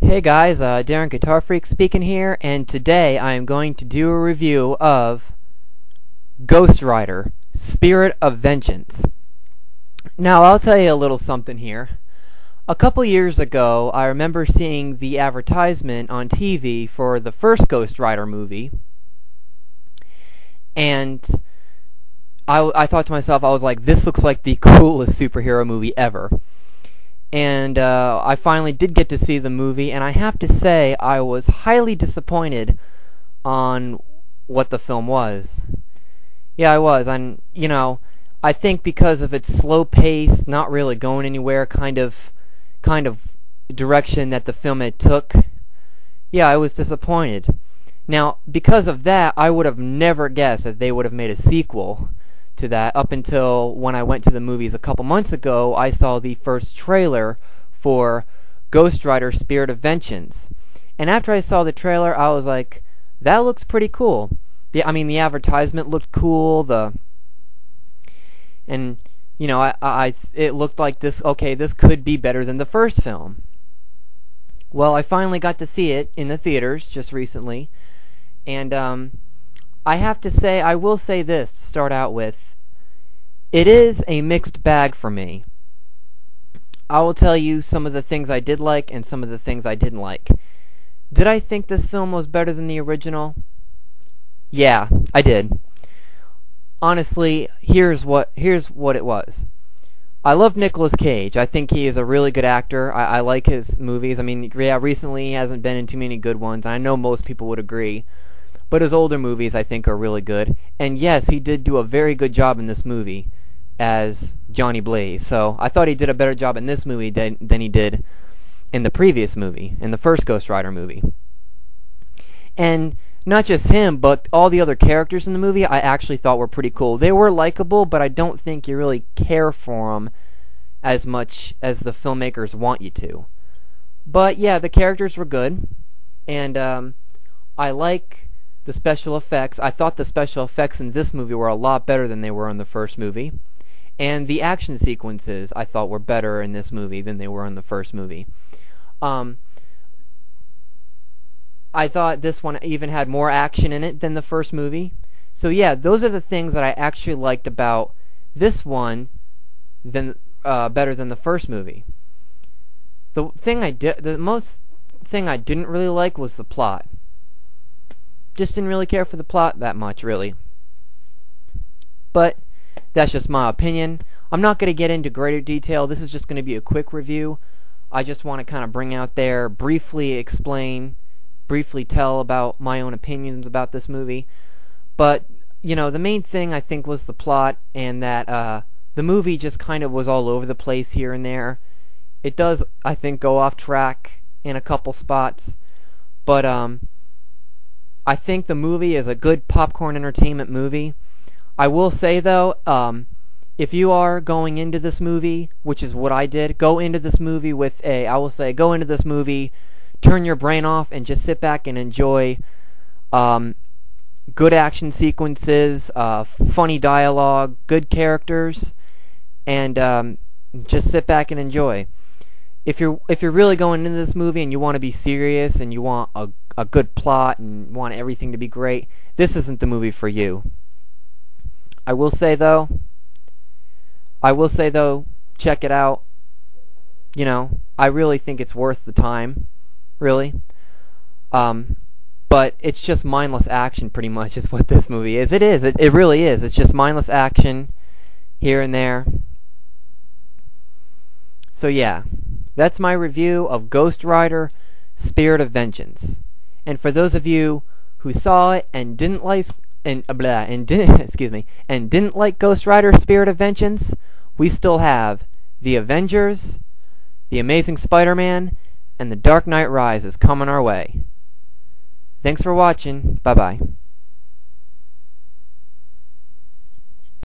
Hey guys, Darren Guitar Freak speaking here, and today I am going to do a review of Ghost Rider: Spirit of Vengeance. Now, I'll tell you a little something here. A couple years ago, I remember seeing the advertisement on TV for the first Ghost Rider movie, and I thought to myself, I was like, this looks like the coolest superhero movie ever. And I finally did get to see the movie, and I have to say I was highly disappointed on what the film was. Yeah, I was. And I think because of its slow pace, not really going anywhere kind of direction that the film had took, yeah, I was disappointed. Now, because of that, I would have never guessed that they would have made a sequel to that. Up until when I went to the movies a couple months ago, I saw the first trailer for Ghost Rider: Spirit of Vengeance. And after I saw the trailer, I was like, that looks pretty cool. The advertisement looked cool, it looked like this could be better than the first film. Well, I finally got to see it in the theaters just recently, and I have to say, I will say this to start out with. It is a mixed bag for me. I will tell you some of the things I did like and some of the things I didn't like. Did I think this film was better than the original? Yeah, I did. Honestly, here's what it was. I love Nicolas Cage. I think he is a really good actor. I like his movies. Recently he hasn't been in too many good ones, and I know most people would agree. But his older movies, I think, are really good. And yes, he did do a very good job in this movie as Johnny Blaze. So I thought he did a better job in this movie than he did in the previous movie, in the first Ghost Rider movie. And not just him, but all the other characters in the movie I actually thought were pretty cool. They were likable, but I don't think you really care for them as much as the filmmakers want you to. But yeah, the characters were good. And I like the special effects. I thought the special effects in this movie were a lot better than they were in the first movie. And the action sequences I thought were better in this movie than they were in the first movie. I thought this one even had more action in it than the first movie. So yeah, those are the things that I actually liked about this one better than the first movie. The most thing I didn't really like was the plot. Just didn't really care for the plot that much, really. But that's just my opinion. I'm not going to get into greater detail. This is just going to be a quick review. I just want to kind of bring out there, briefly tell about my own opinions about this movie. But, the main thing I think was the plot, and that the movie just kind of was all over the place here and there. It does, I think, go off track in a couple spots. But, I think the movie is a good popcorn entertainment movie. I will say, though, if you are going into this movie, which is what I did, go into this movie turn your brain off and just sit back and enjoy good action sequences, funny dialogue, good characters, and just sit back and enjoy. If you're really going into this movie and you want to be serious and you want a good plot and want everything to be great, this isn't the movie for you. I will say though, check it out. I really think it's worth the time, really. But it's just mindless action, pretty much, is what this movie is. It is. It really is. It's just mindless action here and there. So yeah, that's my review of Ghost Rider: Spirit of Vengeance. And for those of you who saw it and didn't like didn't like Ghost Rider: Spirit of Vengeance, we still have The Avengers, The Amazing Spider-Man, and The Dark Knight Rises coming our way. Thanks for watching. Bye-bye.